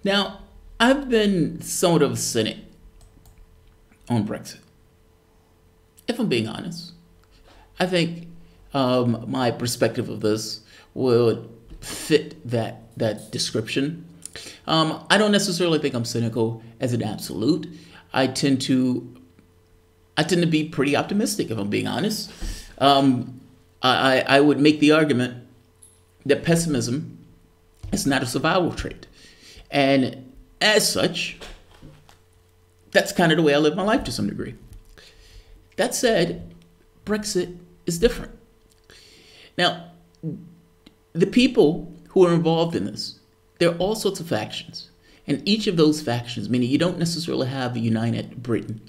Now, I've been somewhat of a cynic on Brexit. If I'm being honest, I think my perspective of this would fit that description. I don't necessarily think I'm cynical as an absolute. I tend to be pretty optimistic, if I'm being honest. I would make the argument that pessimism is not a survival trait. And as such, that's kind of the way I live my life to some degree. That said, Brexit is different. Now, the people who are involved in this, there are all sorts of factions. And each of those factions, meaning you don't necessarily have a united Britain.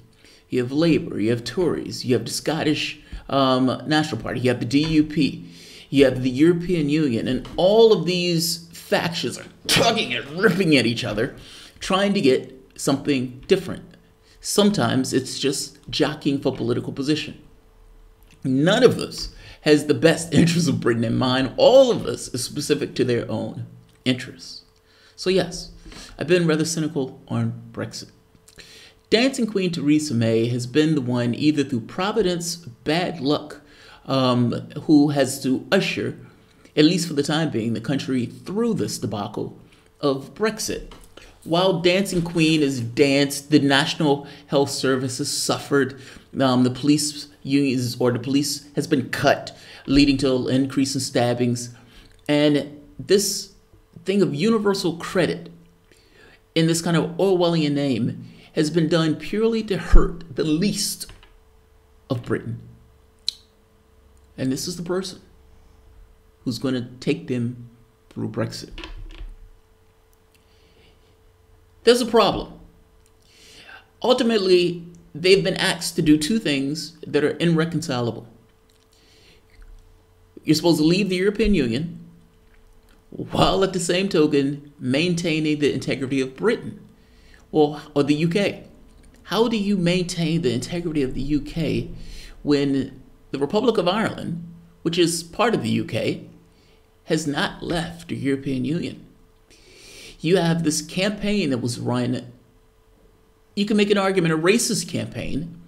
You have Labour, you have Tories, you have the Scottish National Party, you have the DUP, you have the European Union, and all of these factions are tugging and ripping at each other, trying to get something different. Sometimes it's just jockeying for political position. None of this has the best interests of Britain in mind. All of this is specific to their own interests. So yes, I've been rather cynical on Brexit. Dancing Queen Theresa May has been the one, either through Providence, bad luck, who has to usher, at least for the time being, the country through this debacle of Brexit. While Dancing Queen has danced, the National Health Service has suffered, the police unions or the police has been cut, leading to an increase in stabbings. And this thing of universal credit in this kind of Orwellian name has been done purely to hurt the least of Britain. And this is the person who's going to take them through Brexit. There's a problem. Ultimately, they've been asked to do two things that are irreconcilable. You're supposed to leave the European Union while at the same token maintaining the integrity of Britain or the UK. How do you maintain the integrity of the UK when the Republic of Ireland, which is part of the UK, has not left the European Union? You have this campaign that was run, you can make an argument, a racist campaign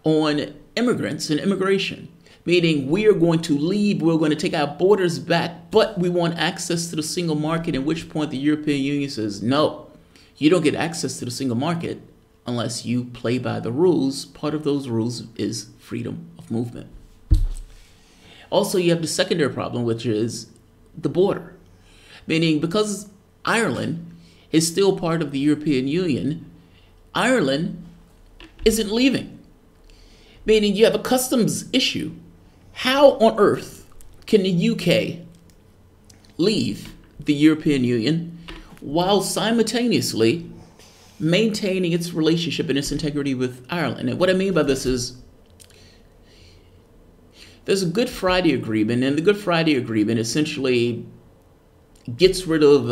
on immigrants and immigration, meaning we are going to leave, we're going to take our borders back, but we want access to the single market, at which point the European Union says, no, you don't get access to the single market unless you play by the rules. Part of those rules is freedom of movement. Also, you have the secondary problem, which is the border, meaning because Ireland is still part of the European Union, Ireland isn't leaving, meaning you have a customs issue. How on earth can the UK leave the European Union while simultaneously maintaining its relationship and its integrity with Ireland? And what I mean by this is there's a Good Friday Agreement, and the Good Friday Agreement essentially gets rid of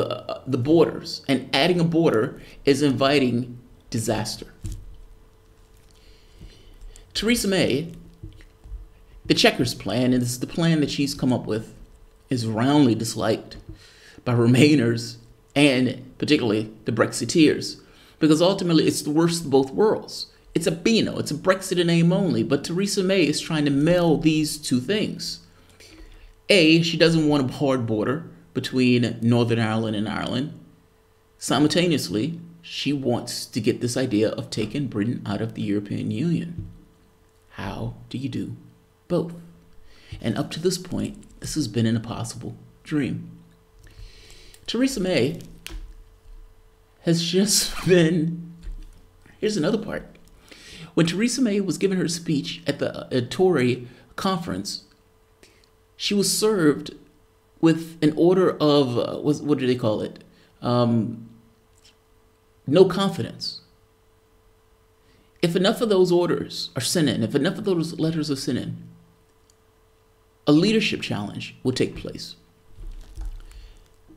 the borders, and adding a border is inviting disaster. Theresa May, the Chequers plan, and this is the plan that she's come up with, is roundly disliked by Remainers and particularly the Brexiteers, because ultimately it's the worst of both worlds. It's a Beano, it's a Brexit in name only, but Theresa May is trying to meld these two things. A, she doesn't want a hard border between Northern Ireland and Ireland. Simultaneously, she wants to get this idea of taking Britain out of the European Union. How do you do both? And up to this point, this has been an impossible dream. Theresa May has just been... Here's another part. When Theresa May was giving her speech at the Tory conference, she was served with an order of, what do they call it? No confidence. If enough of those orders are sent in, if enough of those letters are sent in, a leadership challenge will take place.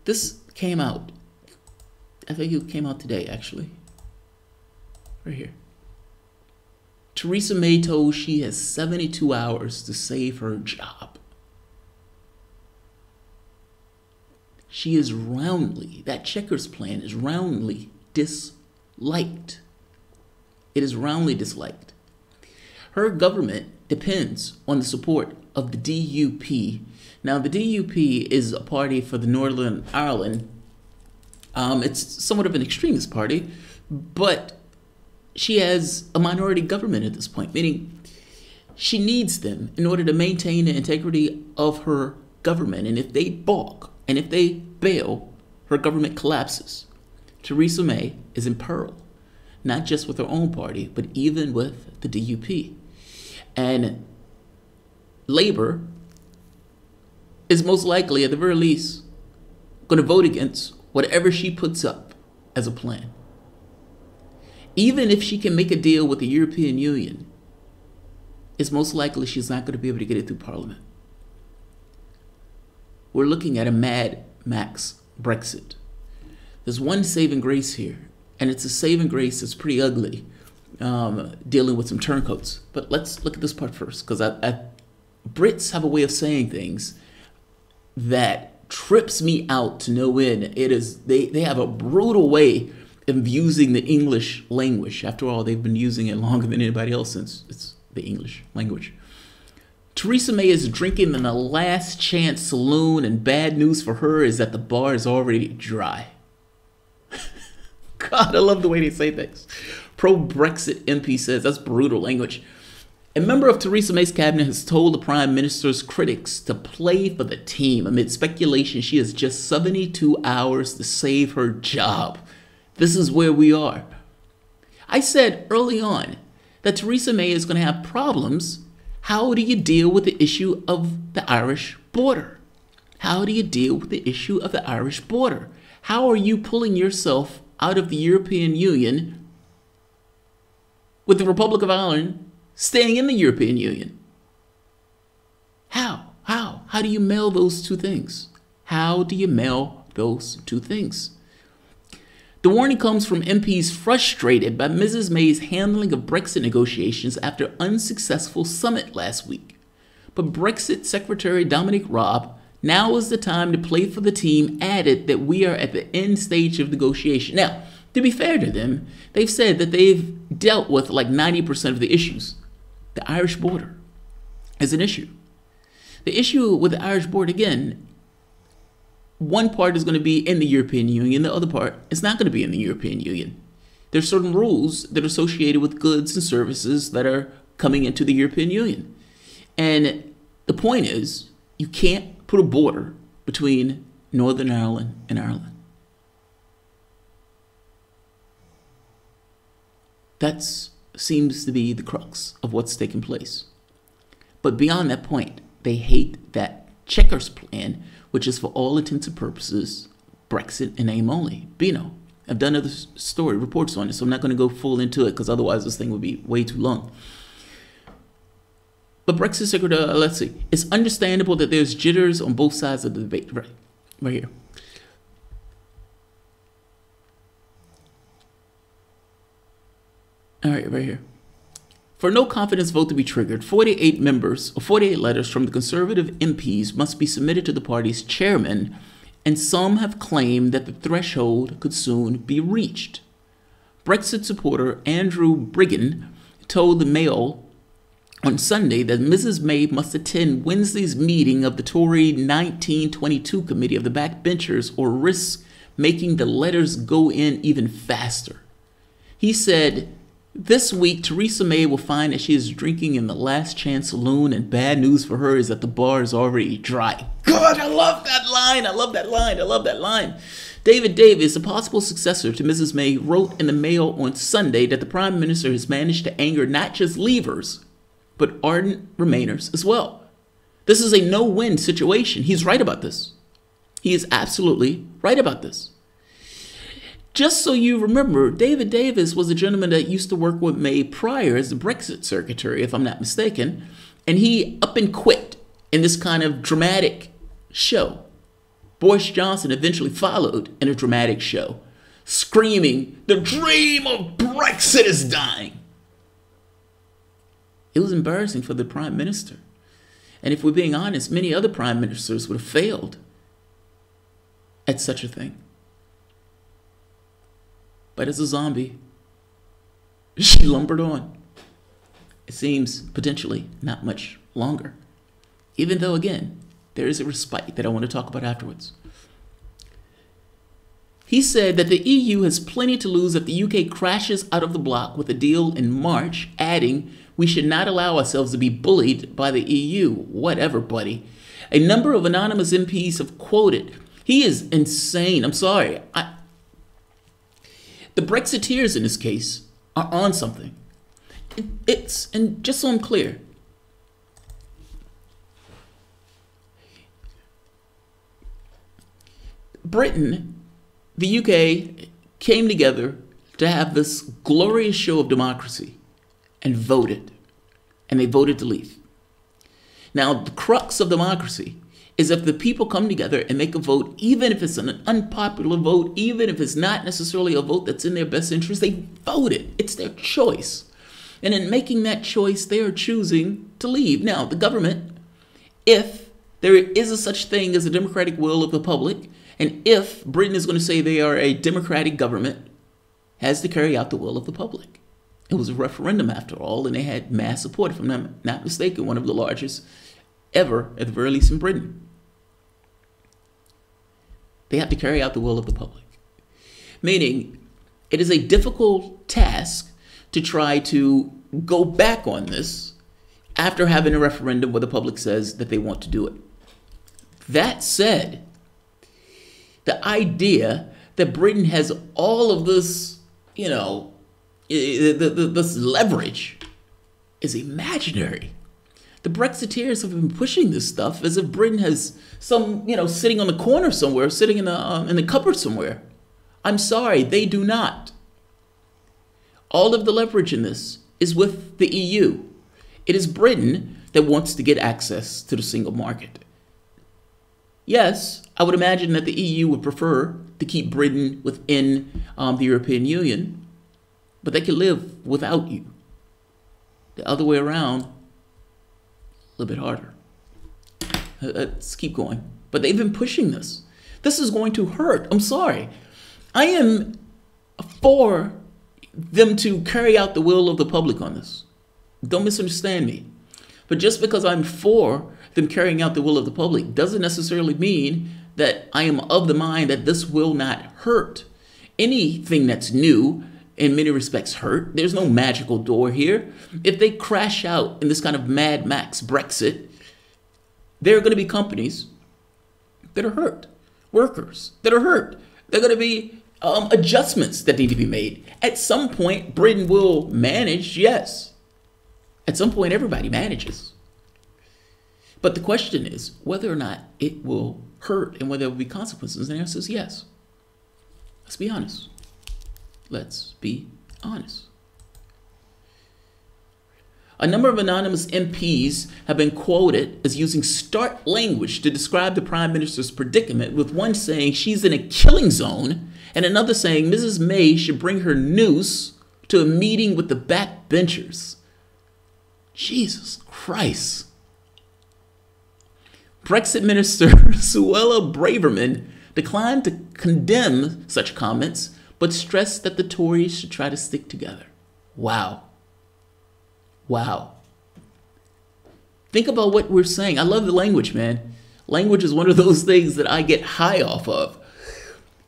This came out, I think it came out today, actually. Right here. Theresa May told she has 72 hours to save her job. she is roundly, that Chequers plan is roundly disliked. It is roundly disliked. Her government depends on the support of the DUP. Now, the DUP is a party for the Northern Ireland. It's somewhat of an extremist party, but she has a minority government at this point, meaning she needs them in order to maintain the integrity of her government. And if they balk and if they bail, her government collapses. Theresa May is in peril, not just with her own party, but even with the DUP. And Labour is most likely, at the very least, going to vote against whatever she puts up as a plan. Even if she can make a deal with the European Union, it's most likely she's not going to be able to get it through Parliament. We're looking at a Mad Max Brexit. There's one saving grace here, and it's a saving grace that's pretty ugly, dealing with some turncoats. But let's look at this part first, because Brits have a way of saying things that trips me out to no end. They have a brutal way of using the English language. After all, they've been using it longer than anybody else since it's the English language. Theresa May is drinking in the last chance saloon, and bad news for her is that the bar is already dry. God, I love the way they say things. Pro-Brexit MP says, that's brutal language. A member of Theresa May's cabinet has told the Prime Minister's critics to play for the team amid speculation she has just 72 hours to save her job. This is where we are. I said early on that Theresa May is going to have problems. How do you deal with the issue of the Irish border? How do you deal with the issue of the Irish border? How are you pulling yourself out of the European Union with the Republic of Ireland staying in the European Union? How? How do you meld those two things? How do you meld those two things? The warning comes from MPs frustrated by Mrs. May's handling of Brexit negotiations after unsuccessful summit last week. But Brexit Secretary Dominic Raab, now is the time to play for the team, added that we are at the end stage of negotiation. Now, to be fair to them, they've said that they've dealt with like 90% of the issues. The Irish border is an issue. The issue with the Irish border, again, one part is going to be in the European Union, the other part is not going to be in the European Union. There's certain rules that are associated with goods and services that are coming into the European Union. And the point is, you can't put a border between Northern Ireland and Ireland. That seems to be the crux of what's taking place. But beyond that point, they hate that Chequers plan, which is for all intents and purposes Brexit in name only. Bino, I've done other reports on it, so I'm not going to go full into it because otherwise this thing would be way too long. But Brexit Secretary, let's see, it's understandable that there's jitters on both sides of the debate. Right here. All right, right here. For no confidence vote to be triggered, 48 letters from the Conservative MPs must be submitted to the party's chairman, and some have claimed that the threshold could soon be reached. Brexit supporter Andrew Briggan told the Mail on Sunday that Mrs. May must attend Wednesday's meeting of the Tory 1922 Committee of the Backbenchers or risk making the letters go in even faster. He said, this week, Theresa May will find that she is drinking in the last chance saloon, and bad news for her is that the bar is already dry. God, I love that line. I love that line. I love that line. David Davis, a possible successor to Mrs. May, wrote in the Mail on Sunday that the Prime Minister has managed to anger not just Leavers, but ardent Remainers as well. This is a no-win situation. He's right about this. He is absolutely right about this. Just so you remember, David Davis was a gentleman that used to work with May prior as the Brexit Secretary, if I'm not mistaken, and he up and quit in this kind of dramatic show. Boris Johnson eventually followed in a dramatic show, screaming, "The dream of Brexit is dying." It was embarrassing for the Prime Minister. And if we're being honest, many other Prime Ministers would have failed at such a thing. But as a zombie, she lumbered on. It seems potentially not much longer. Even though, again, there is a respite that I want to talk about afterwards. He said that the EU has plenty to lose if the UK crashes out of the bloc with a deal in March, adding, "We should not allow ourselves to be bullied by the EU." Whatever, buddy. A number of anonymous MPs have quoted. He is insane. I'm sorry. The Brexiteers in this case are on something. And just so I'm clear, Britain, the UK, came together to have this glorious show of democracy and voted. And they voted to leave. Now, the crux of democracy is if the people come together and make a vote, even if it's an unpopular vote, even if it's not necessarily a vote that's in their best interest, they voted. It's their choice. And in making that choice, they are choosing to leave. Now, the government, if there is a such thing as a democratic will of the public, and if Britain is going to say they are a democratic government, has to carry out the will of the public. It was a referendum after all, and they had mass support, if I'm not mistaken, one of the largest ever, at the very least in Britain. They have to carry out the will of the public. Meaning, it is a difficult task to try to go back on this after having a referendum where the public says that they want to do it. That said, the idea that Britain has all of this, this leverage is imaginary. The Brexiteers have been pushing this stuff as if Britain has some, sitting on the corner somewhere, sitting in the cupboard somewhere. I'm sorry, they do not. All of the leverage in this is with the EU. It is Britain that wants to get access to the single market. Yes, I would imagine that the EU would prefer to keep Britain within the European Union, but they can live without you. The other way around, a little bit harder. Let's keep going. But they've been pushing this. This is going to hurt. I'm sorry. I am for them to carry out the will of the public on this. Don't misunderstand me. But just because I'm for them carrying out the will of the public doesn't necessarily mean that I am of the mind that this will not hurt. Anything that's new, in many respects, hurt. There's no magical door here. If they crash out in this kind of Mad Max Brexit, there are going to be companies that are hurt, workers that are hurt. There are going to be adjustments that need to be made. At some point, Britain will manage, yes. At some point, everybody manages. But the question is whether or not it will hurt and whether there will be consequences. And the answer is yes. Let's be honest. Let's be honest. A number of anonymous MPs have been quoted as using stark language to describe the Prime Minister's predicament, with one saying she's in a killing zone and another saying Mrs. May should bring her noose to a meeting with the backbenchers. Jesus Christ. Brexit Minister Suella Braverman declined to condemn such comments, but stressed that the Tories should try to stick together. Wow. Wow. Think about what we're saying. I love the language, man. Language is one of those things that I get high off of.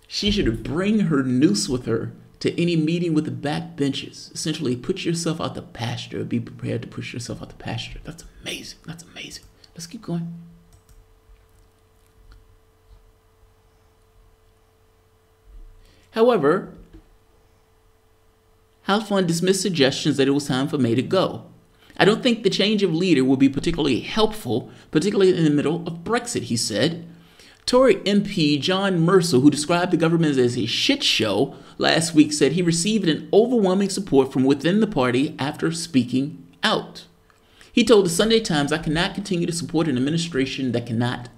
She should bring her noose with her to any meeting with the backbenchers. Essentially, put yourself out the pasture. Be prepared to push yourself out the pasture. That's amazing. That's amazing. Let's keep going. However, Halfon dismissed suggestions that it was time for May to go. I don't think the change of leader will be particularly helpful, particularly in the middle of Brexit, he said. Tory MP John Mercer, who described the government as a shit show last week, said he received an overwhelming support from within the party after speaking out. He told the Sunday Times, "I cannot continue to support an administration that cannot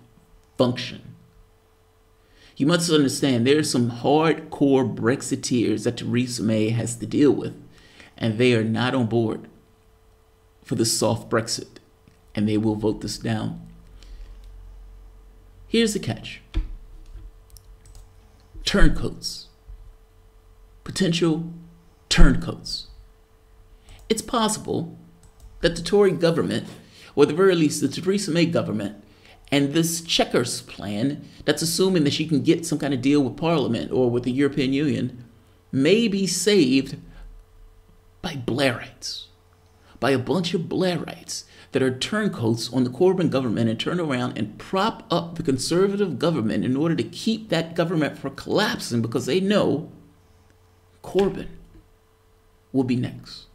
function." You must understand, there are some hardcore Brexiteers that Theresa May has to deal with, and they are not on board for the soft Brexit, and they will vote this down. Here's the catch. turncoats, potential turncoats. It's possible that the Tory government, or at the very least the Theresa May government, and this checkers plan that's assuming that she can get some kind of deal with Parliament or with the European Union may be saved by Blairites, by a bunch of Blairites that are turncoats on the Corbyn government and turn around and prop up the Conservative government in order to keep that government from collapsing because they know Corbyn will be next.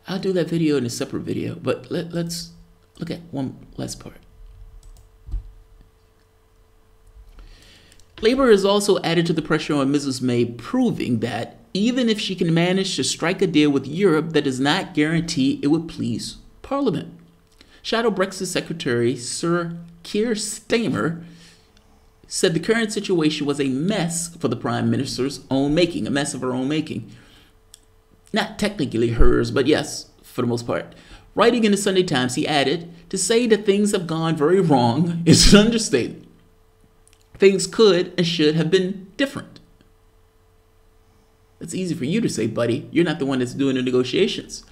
I'll do that video in a separate video, but let's look at one last part. Labour has also added to the pressure on Mrs. May, proving that even if she can manage to strike a deal with Europe, that does not guarantee it would please Parliament. Shadow Brexit Secretary Sir Keir Starmer said the current situation was a mess for the Prime Minister's own making, a mess of her own making. Not technically hers, but yes, for the most part. Writing in the Sunday Times, he added, to say that things have gone very wrong is an understatement. Things could and should have been different. It's easy for you to say, buddy. You're not the one that's doing the negotiations.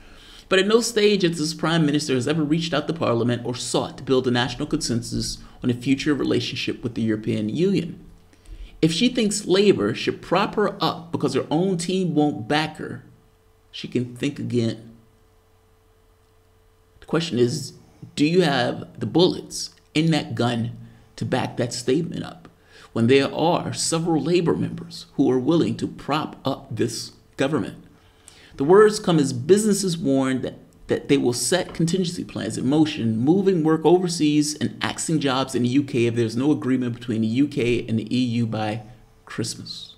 But at no stage has this Prime Minister has ever reached out to Parliament or sought to build a national consensus on a future relationship with the European Union. If she thinks Labour should prop her up because her own team won't back her, she can think again. The question is, do you have the bullets in that gun to back that statement up when there are several Labour members who are willing to prop up this government? The words come as businesses warn that they will set contingency plans in motion, moving work overseas and axing jobs in the UK if there's no agreement between the UK and the EU by Christmas.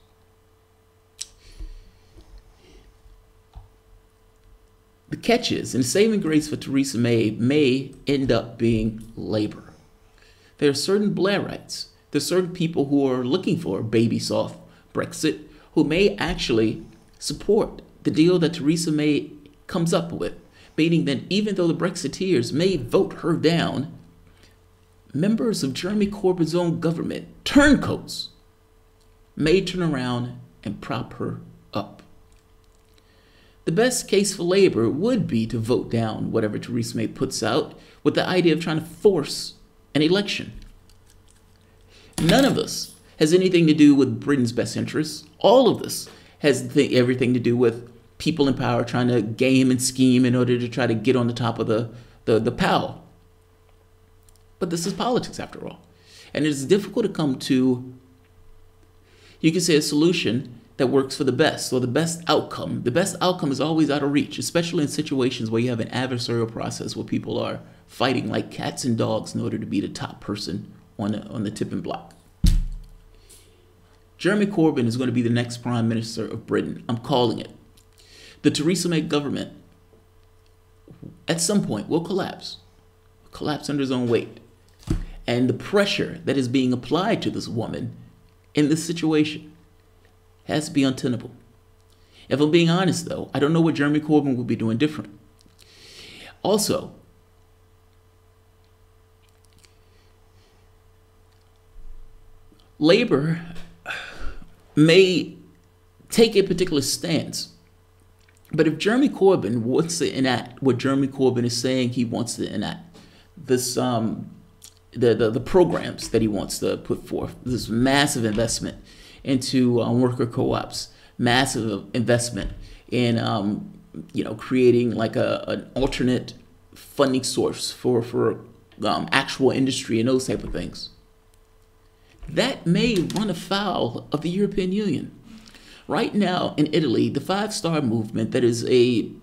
The catch is, and the saving grace for Theresa may end up being Labour. There are certain Blairites, there are certain people who are looking for a baby soft Brexit who may actually support the deal that Theresa May comes up with, meaning that even though the Brexiteers may vote her down, members of Jeremy Corbyn's own government, turncoats, may turn around and prop her up. The best case for Labour would be to vote down whatever Theresa May puts out with the idea of trying to force an election. None of this has anything to do with Britain's best interests. All of this has everything to do with people in power trying to game and scheme in order to try to get on the top of the pile. But this is politics after all. And it's difficult to come to, you can say, a solution that works for the best, or the best outcome. The best outcome is always out of reach, especially in situations where you have an adversarial process where people are fighting like cats and dogs in order to be the top person on the tipping block. Jeremy Corbyn is going to be the next Prime Minister of Britain. I'm calling it. The Theresa May government, at some point, will collapse under its own weight. And the pressure that is being applied to this woman in this situation has to be untenable. If I'm being honest, though, I don't know what Jeremy Corbyn will be doing different. Also, Labour may take a particular stance, but if Jeremy Corbyn wants to enact what Jeremy Corbyn is saying he wants to enact, this the programs that he wants to put forth, this massive investment into worker co-ops, massive investment in creating like an alternate funding source for actual industry and those type of things, that may run afoul of the European Union. Right now in Italy, the Five Star Movement, that is you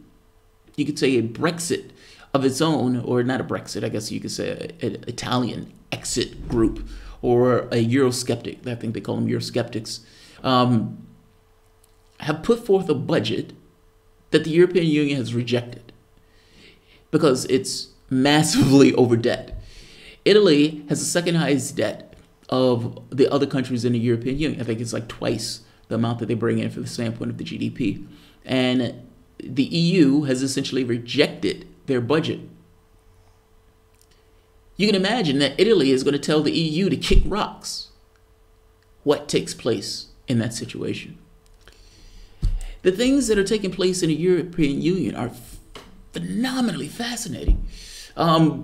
could say a Brexit of its own, or not a Brexit, I guess you could say an Italian exit group, or a Eurosceptic, I think they call them Eurosceptics, have put forth a budget that the European Union has rejected because it's massively over debt. Italy has the second highest debt of the other countries in the European Union. I think it's like twice the amount that they bring in for the standpoint of the GDP. And the EU has essentially rejected their budget. You can imagine that Italy is going to tell the EU to kick rocks. What takes place in that situation? The things that are taking place in the European Union are phenomenally fascinating. I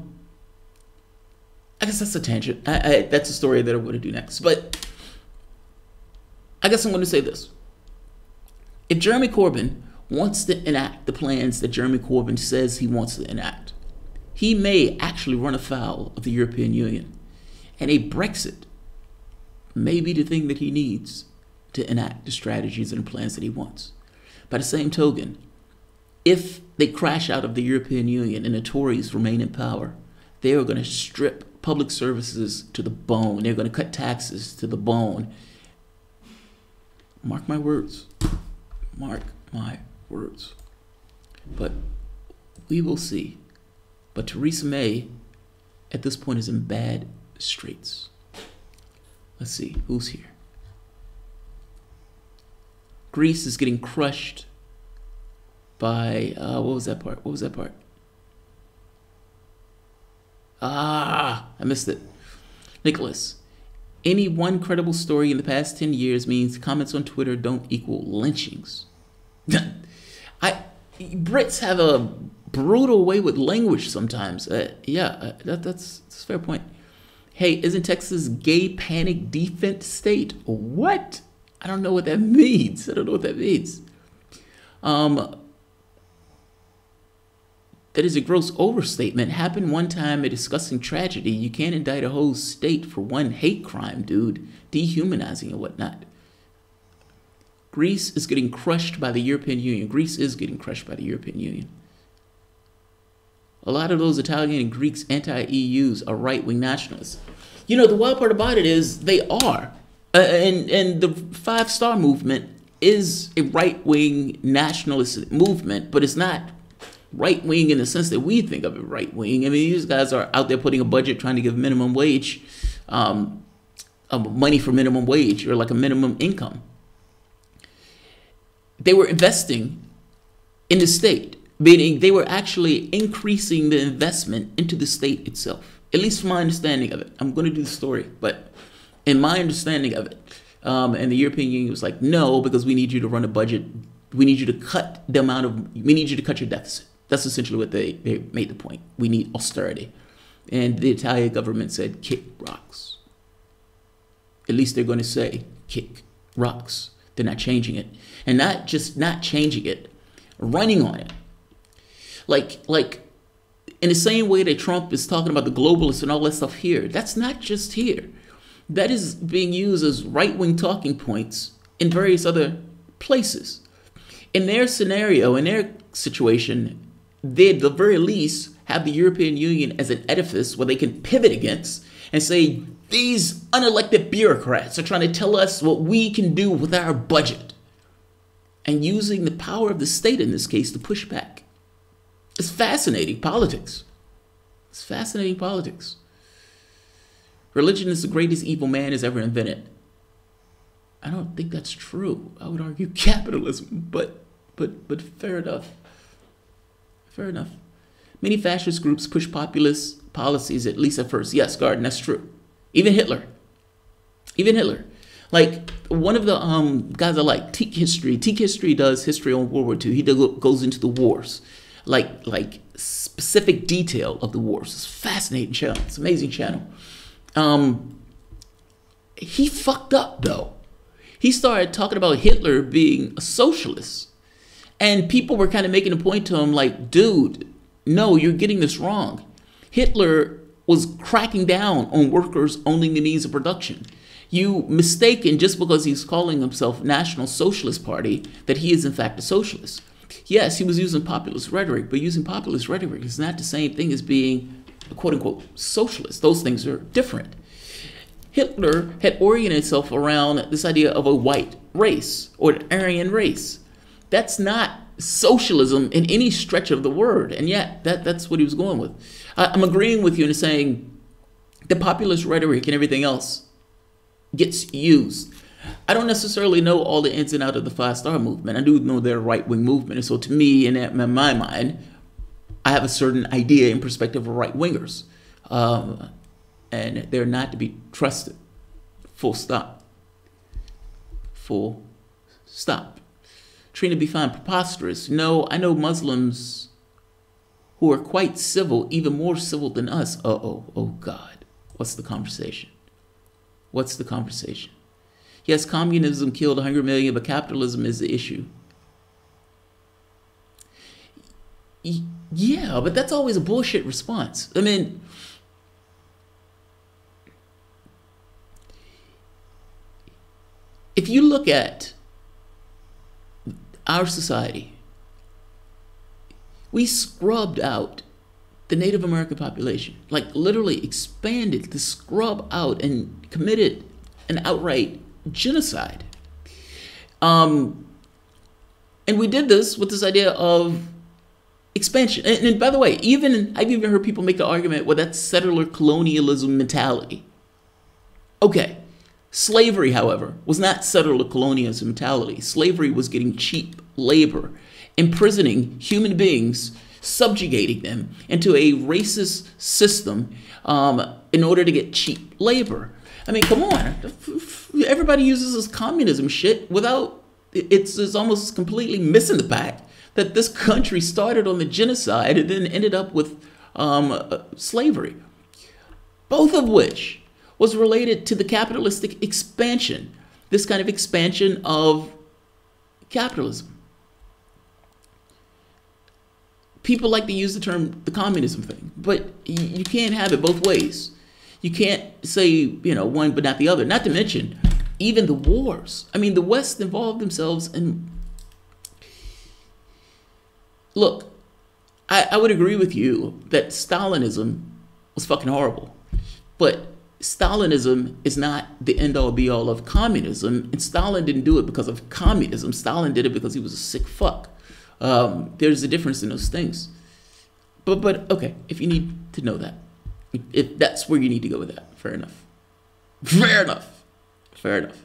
guess that's a tangent. That's a story that I want to do next. But I guess I'm going to say this. If Jeremy Corbyn wants to enact the plans that Jeremy Corbyn says he wants to enact, he may actually run afoul of the European Union. And a Brexit may be the thing that he needs to enact the strategies and the plans that he wants. By the same token, if they crash out of the European Union and the Tories remain in power, they are going to strip public services to the bone. They're going to cut taxes to the bone. Mark my words. Mark my words. But we will see. But Theresa May, at this point, is in bad straits. Let's see, who's here? Greece is getting crushed by, what was that part? What was that part? I missed it. Nicholas, any one credible story in the past 10 years means comments on Twitter don't equal lynchings. Brits have a brutal way with language sometimes. That's a fair point. Hey, isn't Texas gay panic defense state? What? I don't know what that means. I don't know what that means. That is a gross overstatement. Happened one time a disgusting tragedy. You can't indict a whole state for one hate crime, dude. Dehumanizing and whatnot. Greece is getting crushed by the European Union. Greece is getting crushed by the European Union. A lot of those Italian and Greeks anti-EUs are right-wing nationalists. You know, the wild part about it is they are. And the 5-Star Movement is a right-wing nationalist movement, but it's not right-wing in the sense that we think of it right-wing. I mean, these guys are out there putting a budget trying to give minimum wage, money for minimum wage or like a minimum income. They were investing in the state, meaning they were actually increasing the investment into the state itself, at least from my understanding of it. I'm going to do the story, but in my understanding of it, and the European Union was like, no, because we need you to run a budget. We need you to cut the amount of, we need you to cut your deficit. That's essentially what they made the point. We need austerity. And the Italian government said, kick rocks. At least they're going to say, kick rocks. They're not changing it. And not just not changing it, running on it. Like in the same way that Trump is talking about the globalists and all that stuff here, that's not just here. That is being used as right-wing talking points in various other places. In their scenario, in their situation, they at the very least have the European Union as an edifice where they can pivot against and say, these unelected bureaucrats are trying to tell us what we can do with our budget. And using the power of the state in this case to push back. It's fascinating politics. It's fascinating politics. Religion is the greatest evil man has ever invented. I don't think that's true. I would argue capitalism, but fair enough. Fair enough. Many fascist groups push populist policies, at least at first. Yes, Garden, that's true. Even Hitler. Like, one of the guys I like, Teak History. Teak History does history on World War II. He goes into the wars. Like specific detail of the wars. It's a fascinating channel. It's an amazing channel. He fucked up, though. He started talking about Hitler being a socialist. And people were kind of making a point to him like, dude, no, you're getting this wrong. Hitler was cracking down on workers owning the means of production. You mistaken just because he's calling himself National Socialist Party that he is in fact a socialist. Yes, he was using populist rhetoric, but using populist rhetoric is not the same thing as being a quote-unquote socialist. Those things are different. Hitler had oriented himself around this idea of a white race or an Aryan race. That's not socialism in any stretch of the word, and yet that's what he was going with. I'm agreeing with you in saying the populist rhetoric and everything else gets used. I don't necessarily know all the ins and outs of the 5-Star Movement. I do know they're a right-wing movement, and so to me, in my mind, I have a certain idea and perspective of right-wingers. And they're not to be trusted. Full stop. Full stop. Trina be fine, preposterous. No, I know Muslims who are quite civil, even more civil than us. Oh God. What's the conversation? What's the conversation? Yes, communism killed 100 million, but capitalism is the issue. Yeah, but that's always a bullshit response. I mean, if you look at our society, we scrubbed out the Native American population, like literally expanded to scrub out and committed an outright genocide. And we did this with this idea of expansion. And by the way, I've even heard people make the argument, well, that's settler colonialism mentality. Okay. Slavery, however, was not settler colonialism mentality. Slavery was getting cheap labor, imprisoning human beings, subjugating them into a racist system in order to get cheap labor. I mean, come on. Everybody uses this communism shit without, it's almost completely missing the fact that this country started on the genocide and then ended up with slavery. Both of which was related to the capitalistic expansion, this kind of expansion of capitalism. People like to use the term the communism thing, but you can't have it both ways. You can't say, one but not the other. Not to mention, even the wars. I mean, the West involved themselves in... Look, I would agree with you that Stalinism was fucking horrible, but Stalinism is not the end-all be-all of communism, and Stalin didn't do it because of communism. Stalin did it because he was a sick fuck. There's a difference in those things. But okay, if you need to know that, if that's where you need to go with that, fair enough. Fair enough. Fair enough.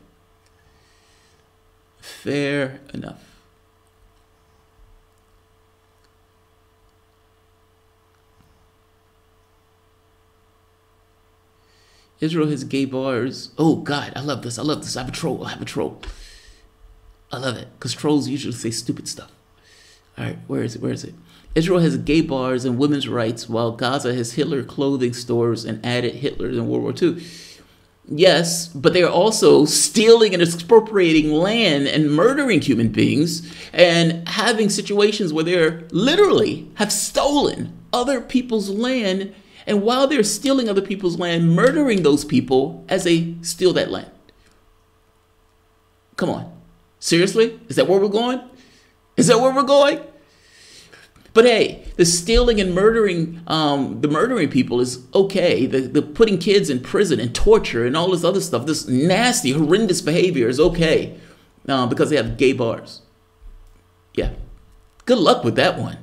Fair enough. Israel has gay bars. Oh God, I love this. I love this. I have a troll. I love it because trolls usually say stupid stuff. All right, where is it? Israel has gay bars and women's rights, while Gaza has Hitler clothing stores and added Hitler in World War II. Yes, but they're also stealing and expropriating land and murdering human beings and having situations where they're literally have stolen other people's land. And while they're stealing other people's land, murdering those people as they steal that land. Come on. Seriously? Is that where we're going? Is that where we're going? But hey, the stealing and murdering, the murdering people is okay. The putting kids in prison and torture and all this other stuff, this nasty, horrendous behavior is okay because they have gay bars. Yeah. Good luck with that one.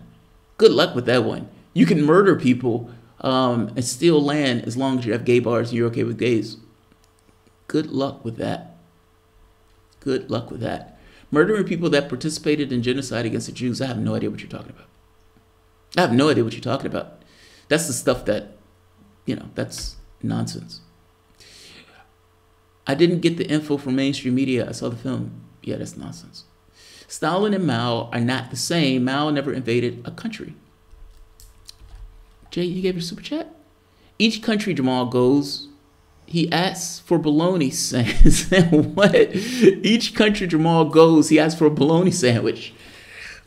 Good luck with that one. You can murder people and steal land as long as you have gay bars and you're okay with gays. Good luck with that. Good luck with that. Murdering people that participated in genocide against the Jews, I have no idea what you're talking about. I have no idea what you're talking about. That's the stuff that, that's nonsense. I didn't get the info from mainstream media. I saw the film. Yeah, that's nonsense. Stalin and Mao are not the same. Mao never invaded a country. Jay, you gave your super chat? Each country Jamarl goes, he asks for bologna sandwich. What? Each country Jamarl goes, he asks for a bologna sandwich.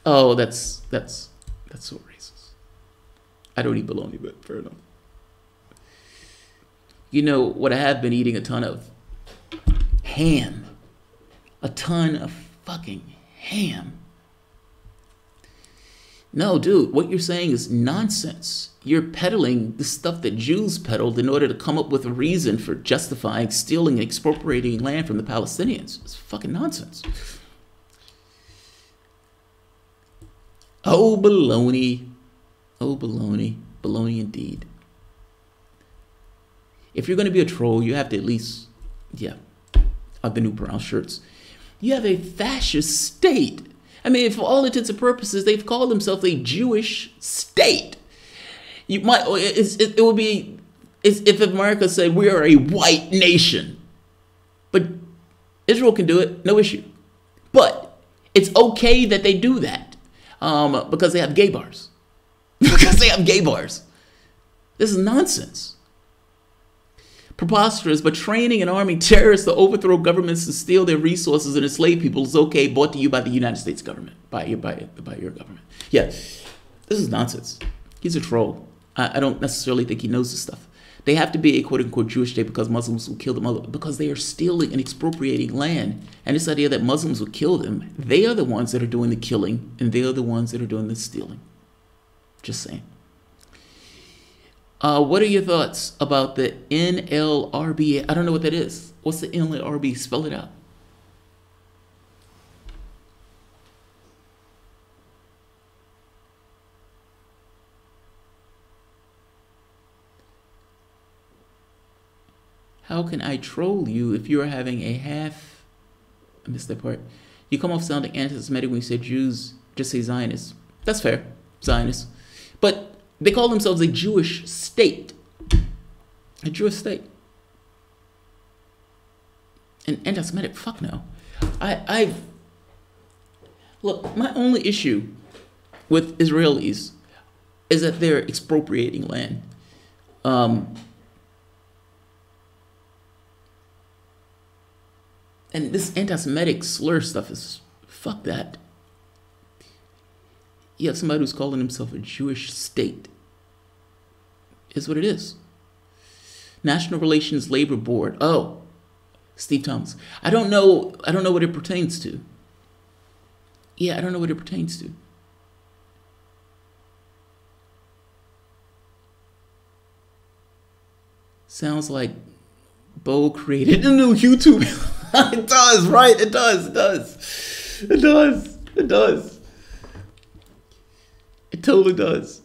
Oh, that's so racist. I don't eat bologna, but fair enough. You know what I have been eating a ton of? Ham. A ton of fucking ham. No, dude, what you're saying is nonsense. You're peddling the stuff that Jews peddled in order to come up with a reason for justifying stealing and expropriating land from the Palestinians. It's fucking nonsense. Oh, baloney. Oh, baloney. Baloney indeed. If you're going to be a troll, you have to at least, the new brown shirts. You have a fascist state. I mean, for all intents and purposes, they've called themselves a Jewish state. It would be It's if America said we are a white nation, but Israel can do it, no issue. But it's okay that they do that because they have gay bars. Because they have gay bars. This is nonsense. Preposterous, but training and arming terrorists to overthrow governments to steal their resources and enslave people is okay, brought to you by the United States government, by your government. Yeah, this is nonsense. He's a troll. I don't necessarily think he knows this stuff. They have to be a quote-unquote Jewish state because Muslims will kill them, because they are stealing and expropriating land. And this idea that Muslims will kill them, they are the ones that are doing the killing, and they are the ones that are doing the stealing. Just saying. What are your thoughts about the NLRB? I don't know what that is. What's the NLRB? Spell it out. How can I troll you if you're having a half... I missed that part. You come off sounding anti-Semitic when you say Jews, just say Zionists. That's fair. Zionists. But they call themselves a Jewish state. A Jewish state. An anti-Semitic? Fuck no. Look, my only issue with Israelis is that they're expropriating land. And this anti-Semitic slur stuff is, fuck that. You have somebody who's calling himself a Jewish state. Is what it is. National Relations Labor Board. Oh, Steve Thomas. I don't know what it pertains to. Yeah, I don't know what it pertains to. Sounds like Bo created a new YouTube. It does, right? It does. It does. It does. It does. It totally does.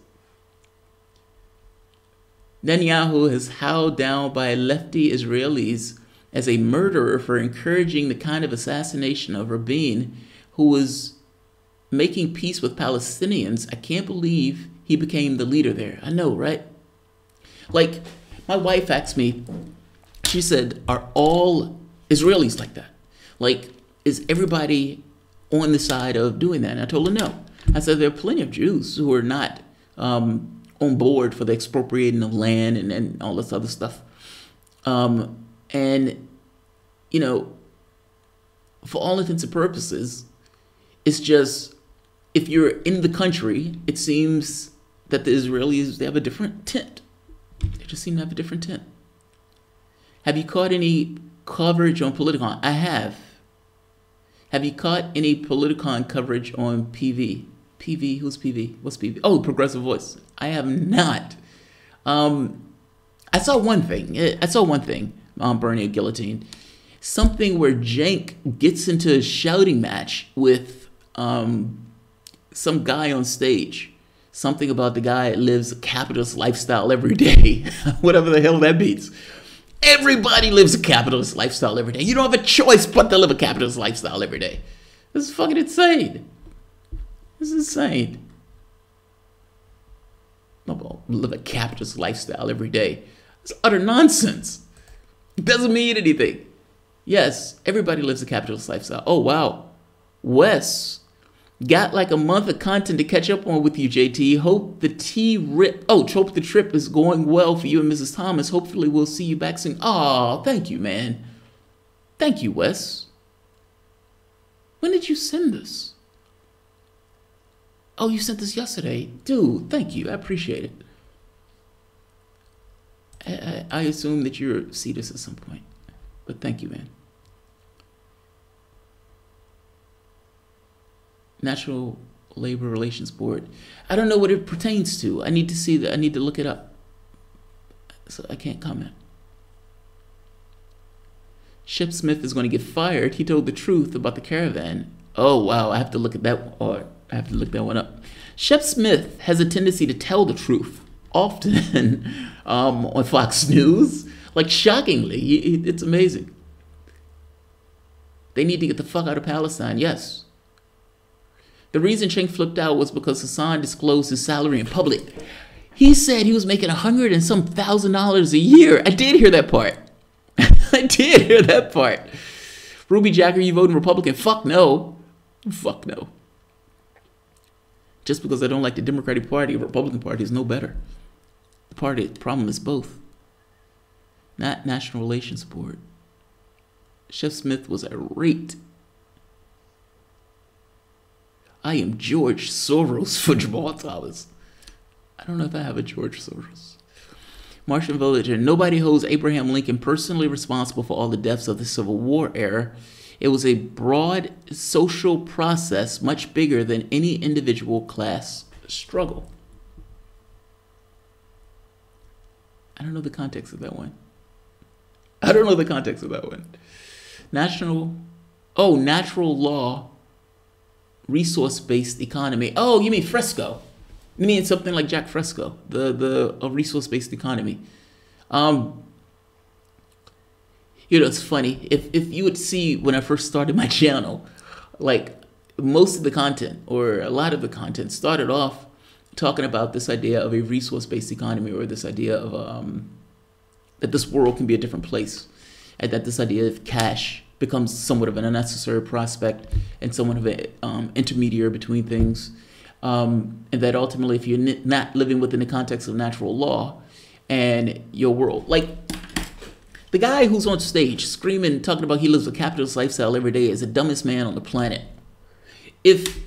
Netanyahu is howled down by lefty Israelis as a murderer for encouraging the kind of assassination of Rabin who was making peace with Palestinians. I can't believe he became the leader there. I know, right? Like, my wife asked me, she said, are all Israelis like that? Like, is everybody on the side of doing that? And I told her no. I said there are plenty of Jews who are not on board for the expropriating of land and all this other stuff. And, you know, for all intents and purposes, it's just, if you're in the country, it seems that the Israelis, they have a different tint. They just seem to have a different tint. Have you caught any coverage on Politicon? I have. Have you caught any Politicon coverage on PV? PV? Who's PV? What's PV? Oh, Progressive Voice. I have not. I saw one thing. Bernie a Guillotine. Something where Cenk gets into a shouting match with some guy on stage. Something about the guy that lives a capitalist lifestyle every day. Whatever the hell that means. Everybody lives a capitalist lifestyle every day. You don't have a choice but to live a capitalist lifestyle every day. This is fucking insane. This is insane. Live a capitalist lifestyle every day. It's utter nonsense. It doesn't mean anything. Yes, everybody lives a capitalist lifestyle. Oh, wow. Wes got like a month of content to catch up on with you, JT. Hope the hope the trip is going well for you and Mrs. Thomas. Hopefully we'll see you back soon. Oh, thank you, man. Thank you, Wes. When did you send this? Oh, you sent this yesterday. Dude, thank you. I appreciate it. I assume that you'll see this at some point. But thank you, man. National Labor Relations Board. I don't know what it pertains to. I need to see that. I need to look it up. So I can't comment. Shep Smith is going to get fired. He told the truth about the caravan. Oh, wow. I have to look at that. Or I have to look that one up. Shep Smith has a tendency to tell the truth. Often on Fox News. Like, shockingly. It's amazing. They need to get the fuck out of Palestine. Yes. The reason Cenk flipped out was because Hassan disclosed his salary in public. He said he was making $100 and some thousand a year. I did hear that part. I did hear that part. Ruby Jack, are you voting Republican? Fuck no. Fuck no. Just because I don't like the Democratic Party, the Republican Party is no better. The problem is both. Not National Relations Board. Chef Smith was irate. I am George Soros for Jamarl Thomas. I don't know if I have a George Soros. Martian Villager. Nobody holds Abraham Lincoln personally responsible for all the deaths of the Civil War era. It was a broad social process much bigger than any individual class struggle. I don't know the context of that one. Natural law, resource-based economy. Oh, you mean Fresco. You mean something like Jack Fresco, a resource-based economy. It's funny. If you would see when I first started my channel, like most of the content or a lot of the content started off talking about this idea of a resource-based economy, or this idea of that this world can be a different place, and that this idea of cash becomes somewhat of an unnecessary prospect and somewhat of an intermediary between things, and that ultimately, if you're not living within the context of natural law and your world, like the guy who's on stage screaming, talking about he lives a capitalist lifestyle every day, is the dumbest man on the planet. If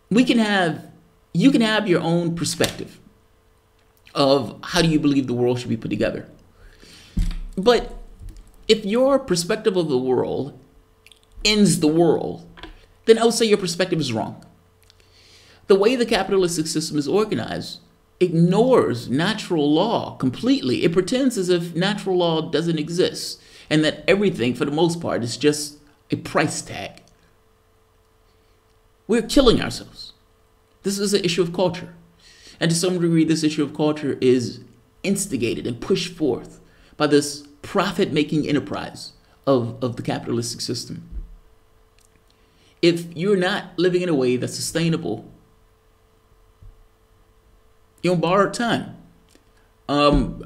we can have, you can have your own perspective of how do you believe the world should be put together. But if your perspective of the world ends the world, then I would say your perspective is wrong. The way the capitalistic system is organized ignores natural law completely. It pretends as if natural law doesn't exist and that everything, for the most part, is just a price tag. We're killing ourselves. This is an issue of culture. And to some degree, this issue of culture is instigated and pushed forth by this profit-making enterprise of the capitalistic system. If you're not living in a way that's sustainable, you're on borrowed time. At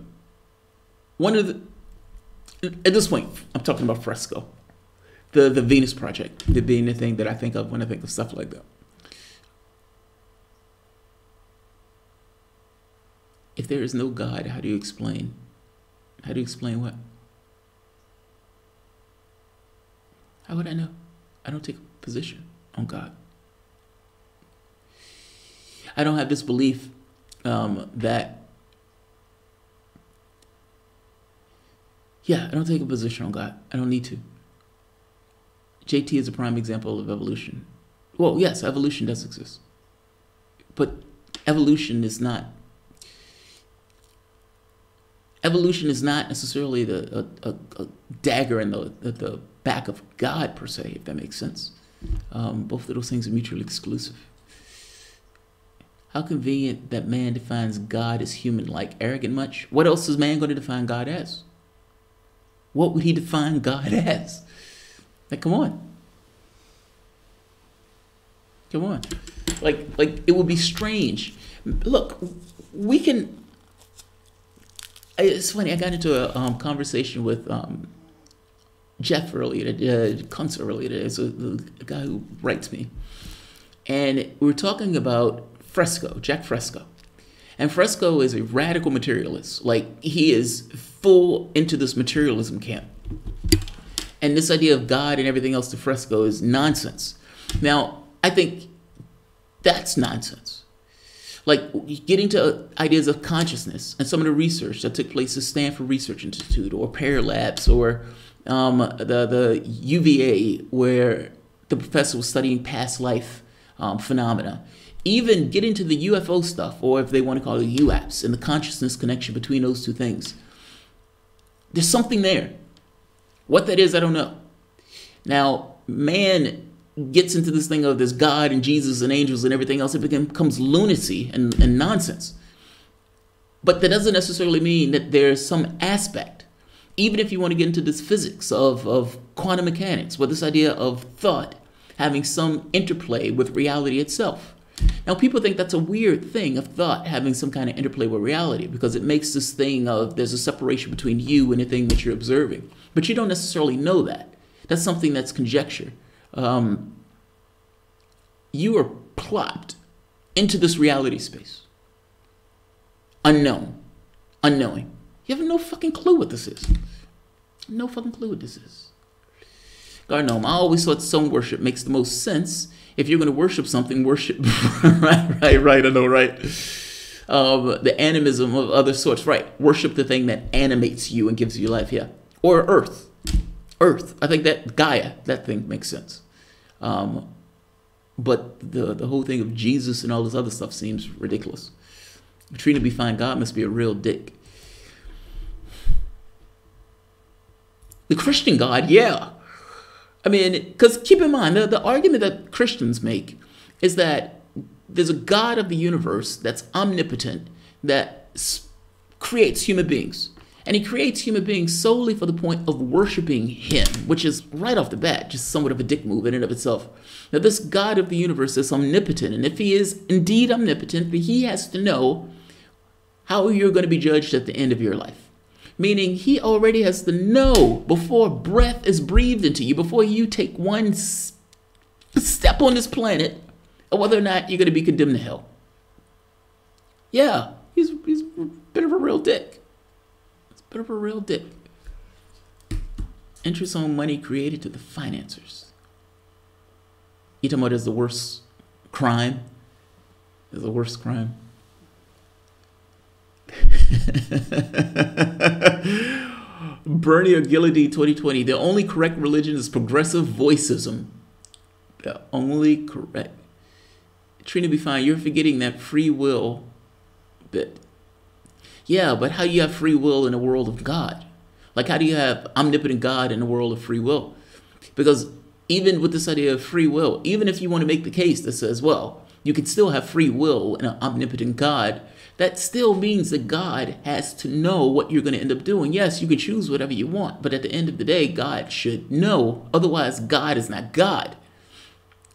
this point, I'm talking about Fresco, the Venus Project, being the thing that I think of when I think of stuff like that. If there is no God, how do you explain? How do you explain what? How would I know? I don't take a position on God. I don't have this belief I don't take a position on God. I don't need to. JT is a prime example of evolution. Well, yes, evolution does exist. But evolution is not necessarily a dagger in the back of God, per se, if that makes sense. Both of those things are mutually exclusive. How convenient that man defines God as human-like. Arrogant much? What else is man going to define God as? What would he define God as? Like, come on. Come on. Like it would be strange. Look, we can... It's funny, I got into a conversation with Jeff earlier, Kunz earlier. It's a guy who writes me. And we were talking about Fresco, Jack Fresco. And Fresco is a radical materialist. Like, he is full into this materialism camp. And this idea of God and everything else to Fresco is nonsense. Now, I think that's nonsense. Like, getting to ideas of consciousness and some of the research that took place at Stanford Research Institute or Pear Labs or the UVA, where the professor was studying past life phenomena. Even get into the UFO stuff, or if they want to call it UAPs, and the consciousness connection between those two things. There's something there. What that is, I don't know. Now, man gets into this thing of this God and Jesus and angels and everything else. It becomes lunacy and nonsense. But that doesn't necessarily mean that there's some aspect, even if you want to get into this physics of quantum mechanics, with this idea of thought having some interplay with reality itself. Now, people think that's a weird thing of thought having some kind of interplay with reality, because it makes this thing of there's a separation between you and the thing that you're observing. But you don't necessarily know that. That's something that's conjecture. You are plopped into this reality space. Unknown. Unknowing. You have no fucking clue what this is. No fucking clue what this is. God, no, I always thought sun worship makes the most sense. If you're going to worship something, worship. right, I know, right? The animism of other sorts, right? Worship the thing that animates you and gives you life, yeah. Or earth. Earth. I think that Gaia, that thing makes sense. But the whole thing of Jesus and all this other stuff seems ridiculous. Trina be fine, God must be a real dick. The Christian God, yeah. I mean, because keep in mind, the argument that Christians make is that there's a God of the universe that's omnipotent, that creates human beings. And he creates human beings solely for the point of worshiping him, which is right off the bat just somewhat of a dick move in and of itself. Now, this God of the universe is omnipotent, and if he is indeed omnipotent, then he has to know how you're going to be judged at the end of your life. Meaning he already has to know before breath is breathed into you, before you take one step on this planet, whether or not you're going to be condemned to hell. Yeah, he's a bit of a real dick. He's a bit of a real dick. Interest on money created to the financiers. You talking about as the worst crime? Is the worst crime? Bernie O'Gillidy 2020. The only correct religion is progressive voicism. The only correct. Trina be fine. You're forgetting that free will bit. Yeah, but how do you have free will in a world of God? Like, how do you have omnipotent God in a world of free will? Because even with this idea of free will, even if you want to make the case that says, well, you can still have free will in an omnipotent God, that still means that God has to know what you're going to end up doing. Yes, you can choose whatever you want, but at the end of the day, God should know. Otherwise, God is not God.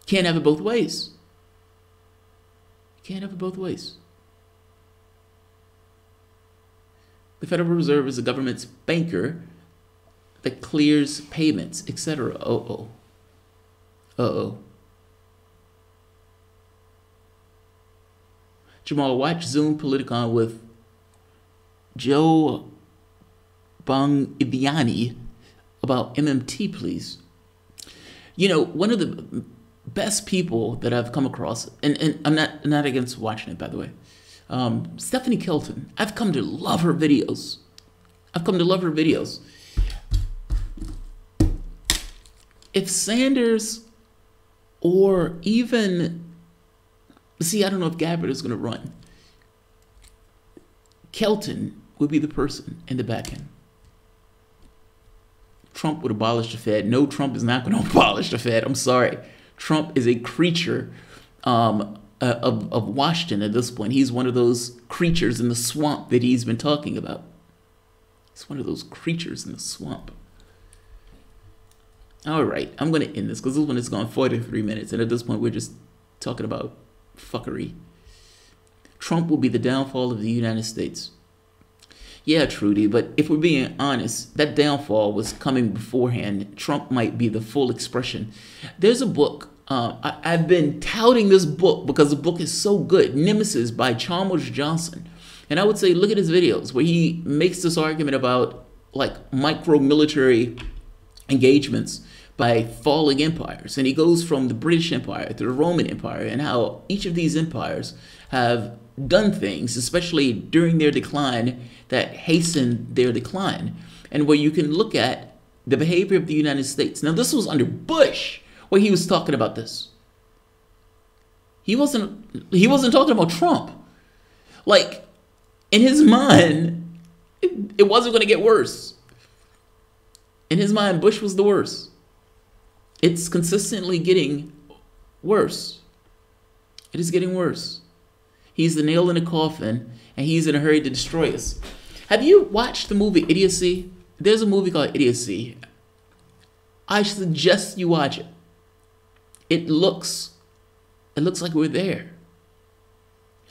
Can't have it both ways. Can't have it both ways. The Federal Reserve is the government's banker that clears payments, etc. Uh-oh. Uh-oh. Jamal, watch Zoom Politicon with Joe Bongiviani about MMT, please. You know, one of the best people that I've come across, and I'm not against watching it, by the way, Stephanie Kelton. I've come to love her videos. If Sanders or even... See, I don't know if Gabbard is going to run. Kelton would be the person in the back end. Trump would abolish the Fed. No, Trump is not going to abolish the Fed. I'm sorry. Trump is a creature of Washington at this point. He's one of those creatures in the swamp that he's been talking about. He's one of those creatures in the swamp. All right, I'm going to end this because this one has gone 43 minutes. And at this point, we're just talking about fuckery. Trump will be the downfall of the United States. Yeah, Trudy, but if we're being honest, that downfall was coming beforehand. Trump might be the full expression. There's a book. I've been touting this book because the book is so good. Nemesis by Chalmers Johnson. And I would say, look at his videos where he makes this argument about like micro-military engagements by falling empires. And he goes from the British Empire to the Roman Empire and how each of these empires have done things, especially during their decline, that hasten their decline. And where you can look at the behavior of the United States. Now, this was under Bush where he was talking about this. He wasn't talking about Trump. Like, in his mind, it wasn't going to get worse. In his mind, Bush was the worst. It's consistently getting worse. It is getting worse. He's the nail in the coffin, and he's in a hurry to destroy us. Have you watched the movie Idiocy? There's a movie called Idiocy. I suggest you watch it. It looks like we're there.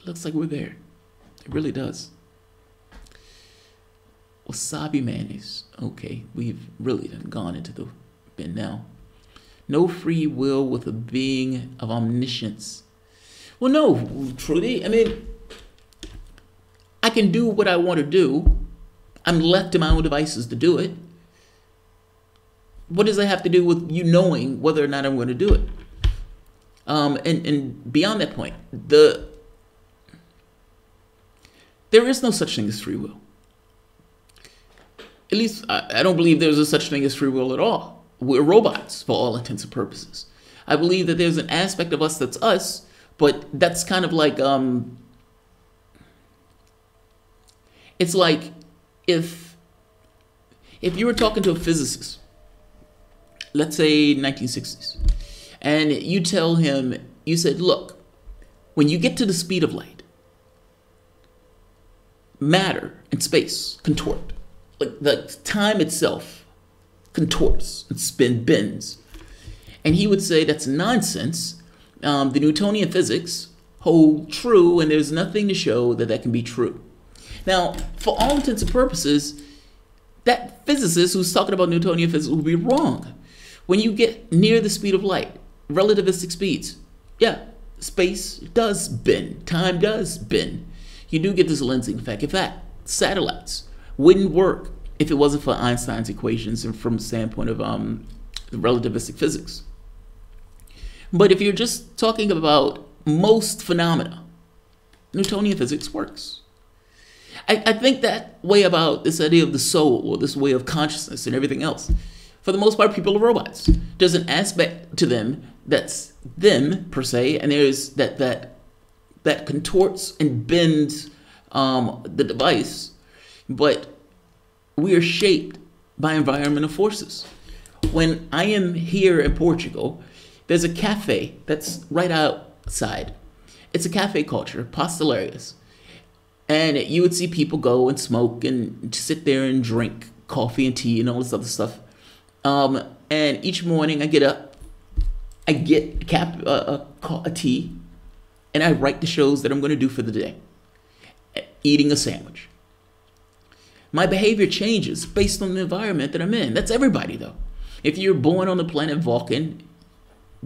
looks like we're there. It really does. Wasabi mayonnaise. Okay, we've really gone into the bin now. No free will with a being of omniscience. Well, no, truly. I mean, I can do what I want to do. I'm left to my own devices to do it. What does that have to do with you knowing whether or not I'm going to do it? And beyond that point, there is no such thing as free will. At least I don't believe there's a such thing as free will at all. We're robots for all intents and purposes. I believe that there's an aspect of us that's us, but that's kind of like, it's like if you were talking to a physicist, let's say 1960s, and you tell him, you said, look, when you get to the speed of light, matter and space contort. Like the time itself contorts and bends. And he would say that's nonsense. The Newtonian physics hold true, and there's nothing to show that that can be true. Now, for all intents and purposes, that physicist who's talking about Newtonian physics will be wrong. When you get near the speed of light, relativistic speeds, yeah, space does bend, time does bend. You do get this lensing effect. In fact, satellites wouldn't work if it wasn't for Einstein's equations and from the standpoint of relativistic physics. But if you're just talking about most phenomena, Newtonian physics works. I think that way about this idea of the soul or this way of consciousness and everything else, for the most part, people are robots. There's an aspect to them that's them, per se, and there's that contorts and bends the device, but we are shaped by environmental forces. When I am here in Portugal, there's a cafe that's right outside. It's a cafe culture, pastelarias. And you would see people go and smoke and sit there and drink coffee and tea and all this other stuff. And each morning I get up, I get a tea, and I write the shows that I'm going to do for the day. Eating a sandwich. My behavior changes based on the environment that I'm in. That's everybody, though. If you're born on the planet Vulcan,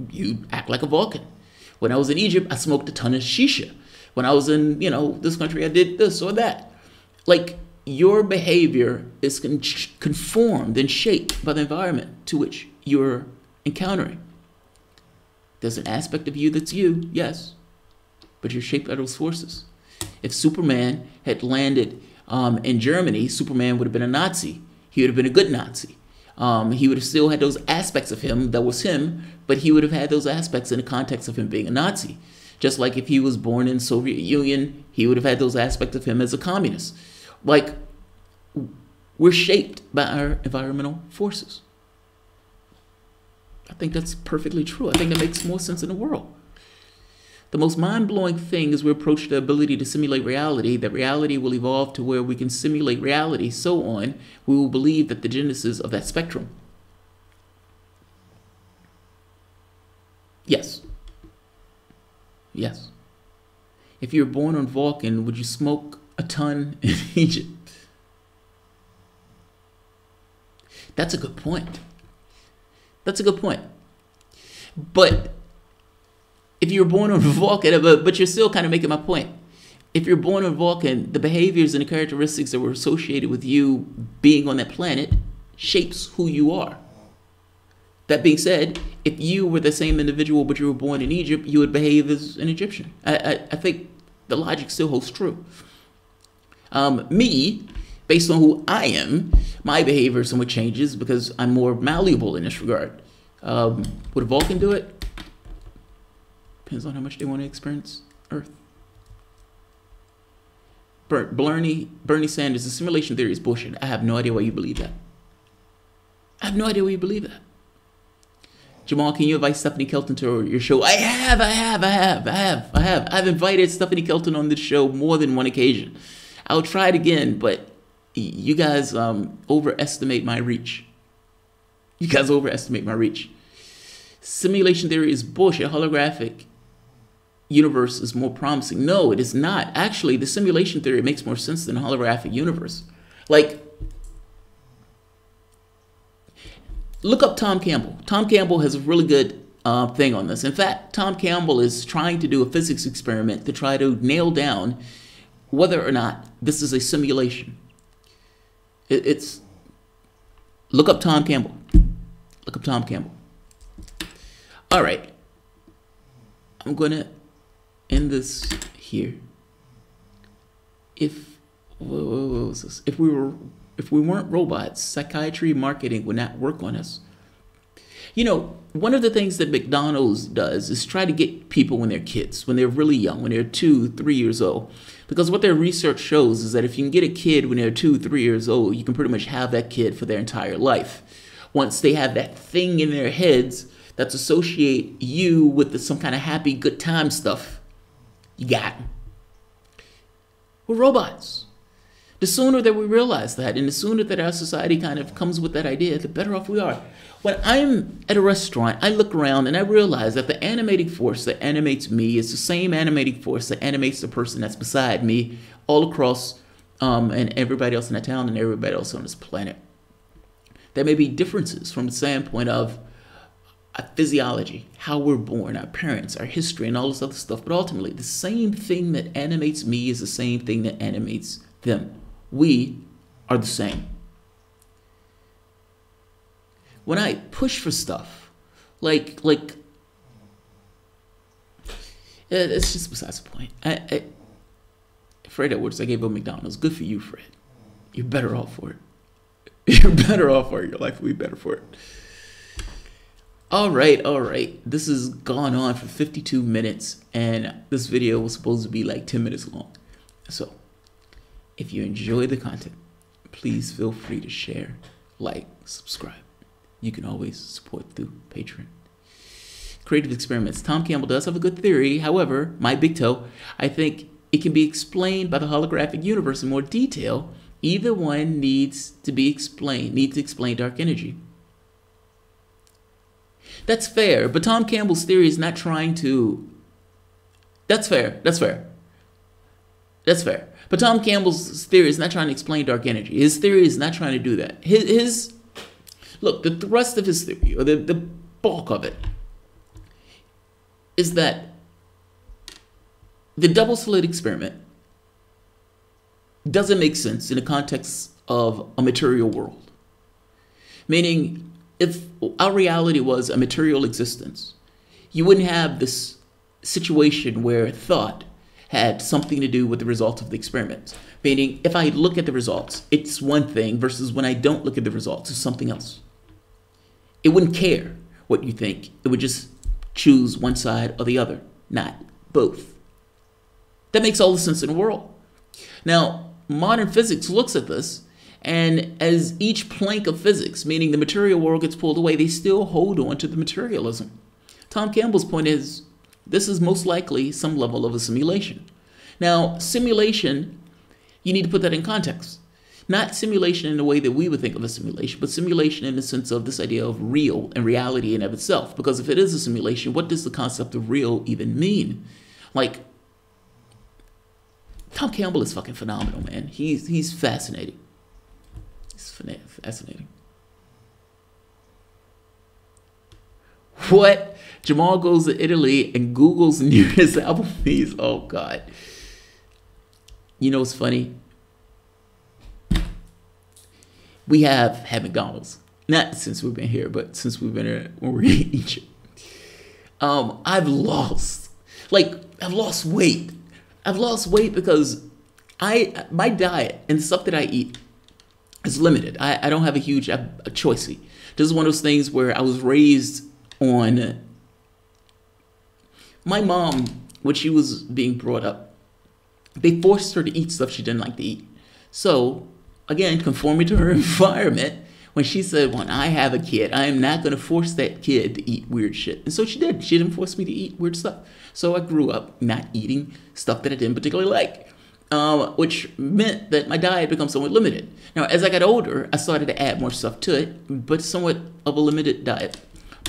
you act like a Vulcan. When I was in Egypt, I smoked a ton of shisha. When I was in, this country, I did this or that. Like, your behavior is conformed and shaped by the environment to which you're encountering. There's an aspect of you that's you, yes, but you're shaped by those forces. If Superman had landed in Germany, Superman would have been a Nazi. He would have been a good Nazi. He would have still had those aspects of him that was him, but he would have had those aspects in the context of him being a Nazi. Just like if he was born in Soviet Union, he would have had those aspects of him as a communist. Like, we're shaped by our environmental forces. I think that's perfectly true. I think that makes more sense in the world. The most mind-blowing thing is we approach the ability to simulate reality, that reality will evolve to where we can simulate reality, so on, we will believe that the genesis of that spectrum. Yes. Yes. If you were born on Vulcan, would you smoke a ton in Egypt? That's a good point. That's a good point. But if you were born on Vulcan, but you're still kind of making my point. If you're born on Vulcan, the behaviors and the characteristics that were associated with you being on that planet shapes who you are. That being said, if you were the same individual but you were born in Egypt, you would behave as an Egyptian. I think the logic still holds true. Me, based on who I am, my behavior somewhat changes because I'm more malleable in this regard. Would a Vulcan do it? Depends on how much they want to experience Earth. Bernie Sanders, the simulation theory is bullshit. I have no idea why you believe that. I have no idea why you believe that. Jamarl, can you invite Stephanie Kelton to your show? I have. I've invited Stephanie Kelton on this show more than one occasion. I'll try it again, but you guys overestimate my reach. Simulation theory is bullshit. Holographic. universe is more promising. No, it is not. Actually, the simulation theory makes more sense than a holographic universe. Like, look up Tom Campbell. Tom Campbell has a really good thing on this. In fact, Tom Campbell is trying to do a physics experiment to try to nail down whether or not this is a simulation. Look up Tom Campbell. Look up Tom Campbell. All right. I'm going to end this here. If what was this? If we weren't robots, psychiatry marketing would not work on us. You know, one of the things that McDonald's does is try to get people when they're kids, when they're really young, when they're 2, 3 years old. Because what their research shows is that if you can get a kid when they're 2, 3 years old, you can pretty much have that kid for their entire life. Once they have that thing in their heads that's associate you with some kind of happy, good time stuff, you got them. We're robots. The sooner that we realize that, and the sooner that our society kind of comes with that idea, the better off we are. When I'm at a restaurant, I look around and I realize that the animating force that animates me is the same animating force that animates the person that's beside me all across and everybody else in the town and everybody else on this planet. There may be differences from the standpoint of physiology, how we're born, our parents, our history, and all this other stuff. But ultimately, the same thing that animates me is the same thing that animates them. We are the same. When I push for stuff, like it's just besides the point. Fred Edwards, I gave up McDonald's. Good for you, Fred. You're better off for it. You're better off for it. Your life will be better for it. All right. This has gone on for 52 minutes, and this video was supposed to be like 10 minutes long. So, if you enjoy the content, please feel free to share, like, subscribe. You can always support through Patreon. Creative experiments. Tom Campbell does have a good theory. However, my big toe, I think it can be explained by the holographic universe in more detail. Either one needs to be explained, needs to explain dark energy. That's fair, but Tom Campbell's theory is not trying to... That's fair. But Tom Campbell's theory is not trying to explain dark energy. His theory is not trying to do that. Look, the thrust of his theory, or the bulk of it, is that the double slit experiment doesn't make sense in the context of a material world. Meaning, if our reality was a material existence, you wouldn't have this situation where thought had something to do with the results of the experiment. Meaning, if I look at the results, it's one thing, versus when I don't look at the results, it's something else. It wouldn't care what you think. It would just choose one side or the other, not both. That makes all the sense in the world. Now, modern physics looks at this, and as each plank of physics, meaning the material world, gets pulled away, they still hold on to the materialism. Tom Campbell's point is, this is most likely some level of a simulation. Now, simulation, you need to put that in context. Not simulation in the way that we would think of a simulation, but simulation in the sense of this idea of real and reality in of itself. Because if it is a simulation, what does the concept of real even mean? Like, Tom Campbell is fucking phenomenal, man. He's fascinating. He's fascinating. What? Jamarl goes to Italy and Google's nearest Applebee's. Oh, God. You know what's funny? We have had McDonald's. Not since we've been here, but since we've been here when we're in Egypt. I've lost weight. I've lost weight because my diet and the stuff that I eat is limited. I don't have a huge choice. This is one of those things where I was raised on... My mom, when she was being brought up, they forced her to eat stuff she didn't like to eat. So, again, conforming to her environment, when she said, when I have a kid, I am not going to force that kid to eat weird shit. And so she did. She didn't force me to eat weird stuff. So I grew up not eating stuff that I didn't particularly like, which meant that my diet became somewhat limited. Now, as I got older, I started to add more stuff to it, but somewhat of a limited diet.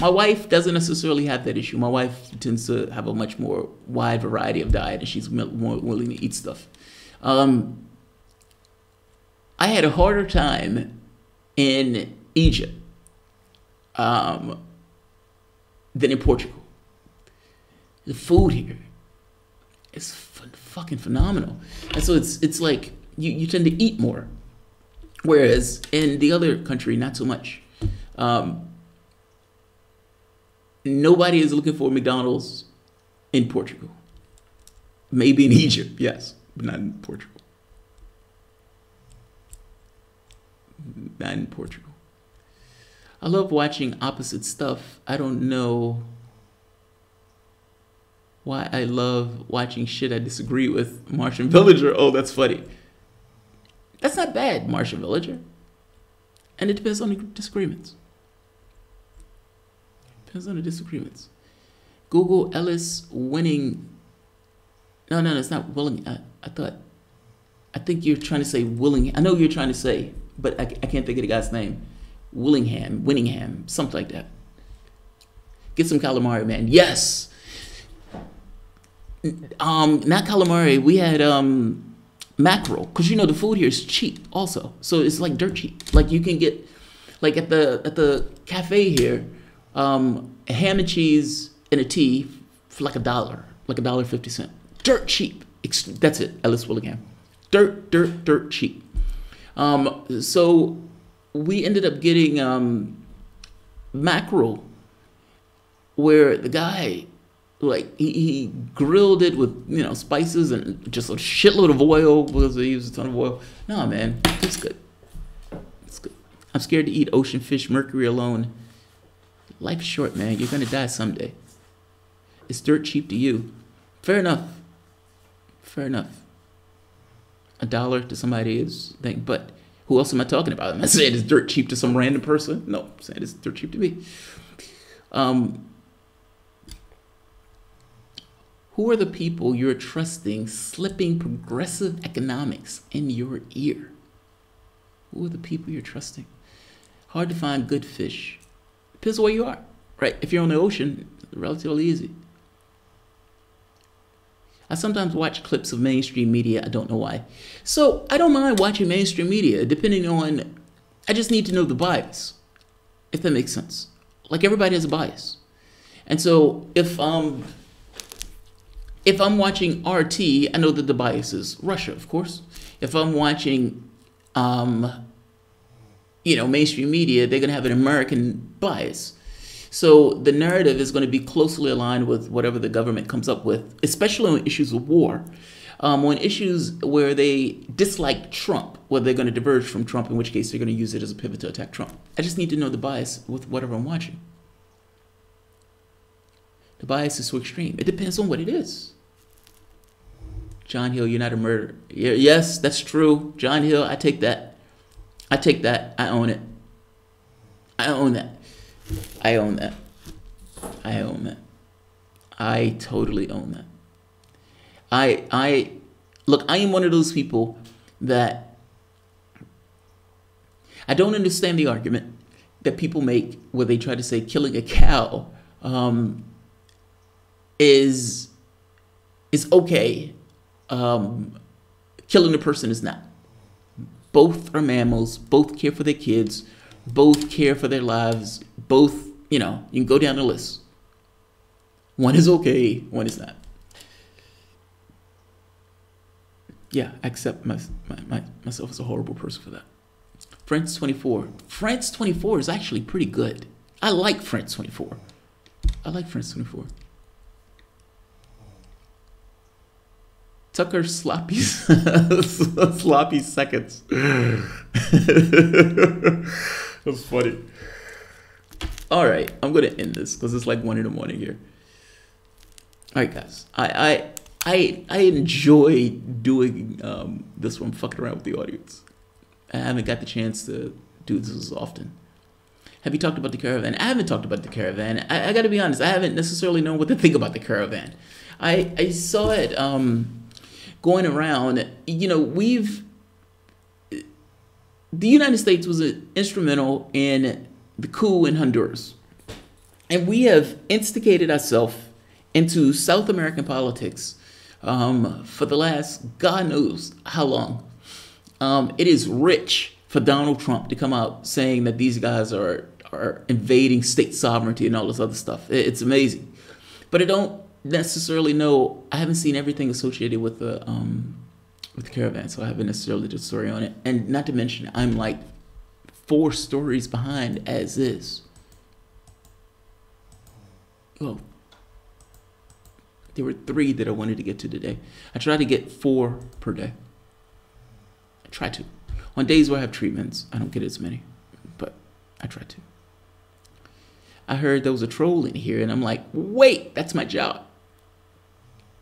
My wife doesn't necessarily have that issue. My wife tends to have a much more wide variety of diet, and she's more willing to eat stuff. I had a harder time in Egypt than in Portugal. The food here is fucking phenomenal, and so it's like you tend to eat more, whereas in the other country, not so much. Nobody is looking for McDonald's in Portugal. Maybe in Egypt, yes, but not in Portugal. Not in Portugal. I love watching opposite stuff. I don't know why I love watching shit I disagree with. Martian Villager. Oh, that's funny. That's not bad, Martian Villager. And it depends on the disagreements. Depends on the disagreements. Google Ellis winning. No, it's not Willing. I think you're trying to say Willing. I know you're trying to say, but I can't think of the guy's name. Winningham, something like that. Get some calamari, man. Yes. Not calamari. We had mackerel, because you know the food here is cheap also, so it's like dirt cheap. Like you can get, like at the cafe here, a ham and cheese and a tea for like $1, like $1.50. Dirt cheap. That's it, Ellis Willingham. Dirt cheap. So we ended up getting mackerel, where the guy, like he grilled it with, you know, spices and just a shitload of oil, because they use a ton of oil. No, man, it's good. It's good. I'm scared to eat ocean fish, mercury alone. Life's short, man. You're gonna die someday. It's dirt cheap to you. Fair enough. Fair enough. $1 to somebody is thing, but who else am I talking about? Am I saying it's dirt cheap to some random person? No, I'm saying it's dirt cheap to me. Who are the people you're trusting slipping progressive economics in your ear? Who are the people you're trusting? Hard to find good fish. Depends on where you are, right? If you're on the ocean, it's relatively easy. I sometimes watch clips of mainstream media. I don't know why. So I don't mind watching mainstream media, depending on, I just need to know the bias, if that makes sense. Like everybody has a bias. And so if I'm watching RT, I know that the bias is Russia, of course. If I'm watching, mainstream media, they're going to have an American bias. So the narrative is going to be closely aligned with whatever the government comes up with, especially on issues of war. On issues where they dislike Trump, where they're going to diverge from Trump, in which case they're going to use it as a pivot to attack Trump. I just need to know the bias with whatever I'm watching. The bias is so extreme. It depends on what it is. John Hill, you're not a murderer. Yes, that's true. John Hill, I take that. I take that. I own it. I own that. I own that. I own that. I totally own that. Look, I am one of those people that I don't understand the argument that people make where they try to say killing a cow is okay. Killing a person is not. Both are mammals. Both care for their kids. Both care for their lives. Both, you can go down the list. One is okay. One is not. Yeah, I accept myself as a horrible person for that. France 24. France 24 is actually pretty good. I like France 24. I like France 24. Tucker sloppy sloppy seconds. That's funny. All right, I'm gonna end this because it's like 1 a.m. here. All right, guys. I enjoy doing this one, fucking around with the audience. I haven't got the chance to do this as often. Have you talked about the caravan? I haven't talked about the caravan. I got to be honest. I haven't necessarily known what to think about the caravan. I saw it going around. The United States was instrumental in the coup in Honduras. And we have instigated ourselves into South American politics for the last God knows how long. It is rich for Donald Trump to come out saying that these guys are invading state sovereignty and all this other stuff. It's amazing. But I don't necessarily know. I haven't seen everything associated with the caravan, so I haven't necessarily did a story on it. And not to mention, I'm like 4 stories behind as is. Oh, there were 3 that I wanted to get to today. I try to get 4 per day. I try to. On days where I have treatments, I don't get as many, but I try to. I heard there was a troll in here, and I'm like, wait, that's my job.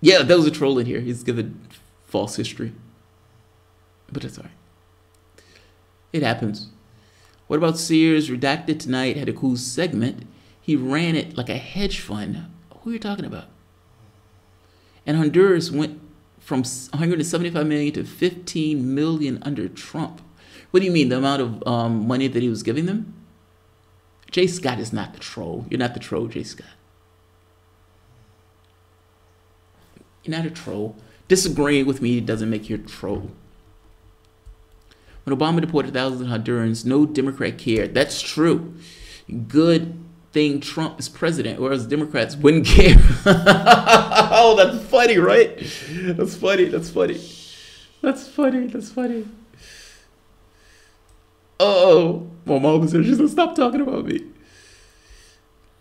Yeah, there was a troll in here. He's given false history. But that's all right. It happens. What about Sears Redacted tonight? Had a cool segment. He ran it like a hedge fund. Who are you talking about? And Honduras went from 175 million to 15 million under Trump. What do you mean, the amount of money that he was giving them? Jay Scott is not the troll. You're not the troll, Jay Scott. You're not a troll. Disagreeing with me doesn't make you a troll. When Obama deported thousands of Hondurans, no Democrat cared. That's true. Good thing Trump is president, whereas Democrats wouldn't care. Oh, that's funny, right? That's funny. That's funny. That's funny. That's funny. Oh, my mom said she said, stop talking about me.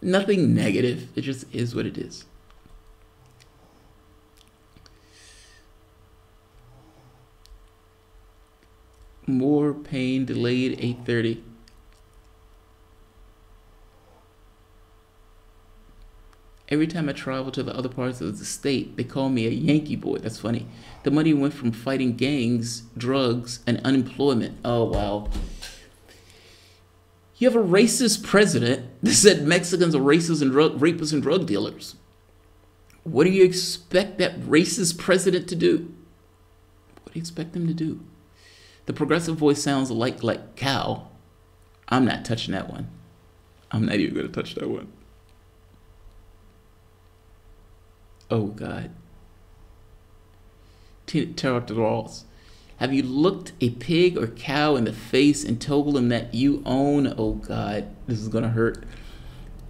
Nothing negative. It just is what it is. More pain delayed 8:30. Every time I travel to the other parts of the state, they call me a Yankee boy. That's funny. The money went from fighting gangs, drugs, and unemployment. Oh, wow. You have a racist president that said Mexicans are racists and rapists and drug dealers. What do you expect that racist president to do? What do you expect them to do? The progressive voice sounds like cow. I'm not touching that one. I'm not even going to touch that one. Oh, God. Tear the walls. Have you looked a pig or cow in the face and told them that you own, oh, God, this is going to hurt,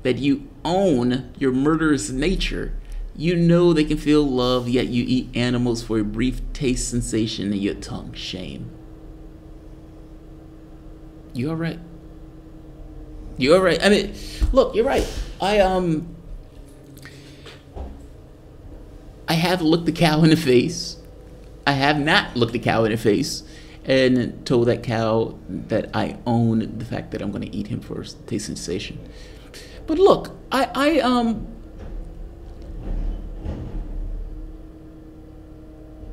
that you own your murderous nature? You know they can feel love, yet you eat animals for a brief taste sensation in your tongue. Shame. You all right? You all right? I mean, look, you're right. I have looked the cow in the face. I have not looked the cow in the face and told that cow that I own the fact that I'm going to eat him for taste sensation. But look,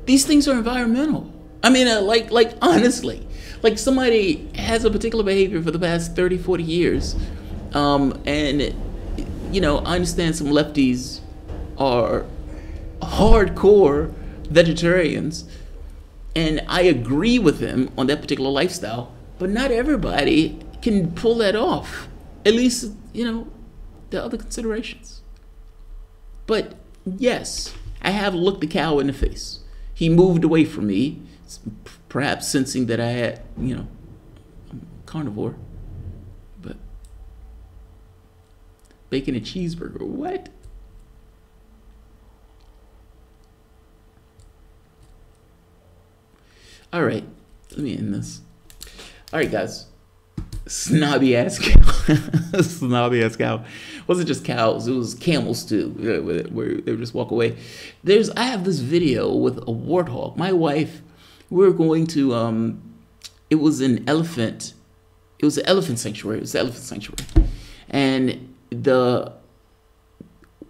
these things are environmental. I mean, like honestly. Like somebody has a particular behavior for the past 30, 40 years. And, you know, I understand some lefties are hardcore vegetarians. And I agree with them on that particular lifestyle. But not everybody can pull that off. At least, you know, there are other considerations. But yes, I have looked the cow in the face. He moved away from me, perhaps sensing that I had, you know, I'm a carnivore. But bacon and cheeseburger, what? All right, let me end this. All right, guys. Snobby ass cow. Snobby ass cow. Wasn't just cows, it was camels too, where they would just walk away. I have this video with a warthog. My wife, we were going to, it was an elephant sanctuary. It was the elephant sanctuary. And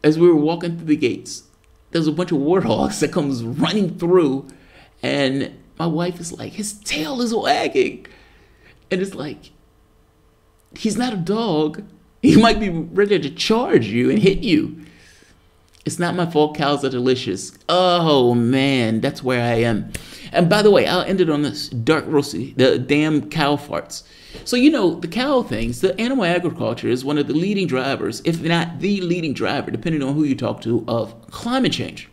as we were walking through the gates, there's a bunch of warthogs that comes running through, and my wife is like, his tail is wagging. And it's like, he's not a dog. He might be ready to charge you and hit you. It's not my fault cows are delicious. Oh, man, that's where I am. And by the way, I'll end it on this. Dark roasty, the damn cow farts. So, you know, the cow things, the animal agriculture is one of the leading drivers, if not the leading driver, depending on who you talk to, of climate change.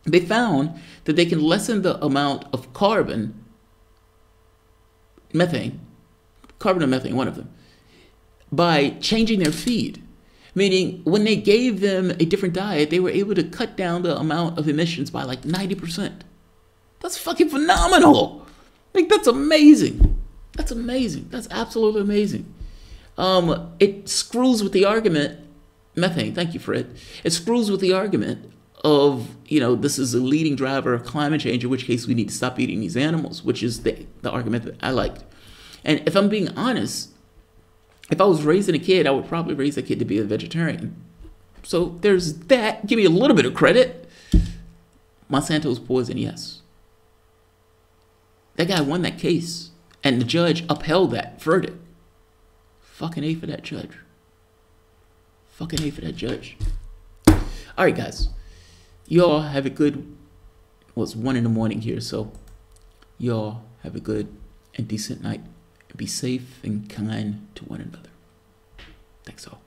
They found that they can lessen the amount of methane, and methane, one of them, by changing their feed. Meaning, when they gave them a different diet, they were able to cut down the amount of emissions by like 90%. That's fucking phenomenal. Like, that's amazing. That's amazing. That's absolutely amazing. It screws with the argument, methane, thank you, Fred. It screws with the argument of, you know, this is a leading driver of climate change, in which case we need to stop eating these animals, which is the argument that I liked. And if I'm being honest, if I was raising a kid, I would probably raise a kid to be a vegetarian. So there's that. Give me a little bit of credit. Monsanto's poison, yes. That guy won that case, and the judge upheld that verdict. Fucking A for that judge. Fucking A for that judge. All right, guys. Y'all have a good... Well, it's 1 a.m. here, so y'all have a good and decent night. Be safe and kind to one another. Thanks all.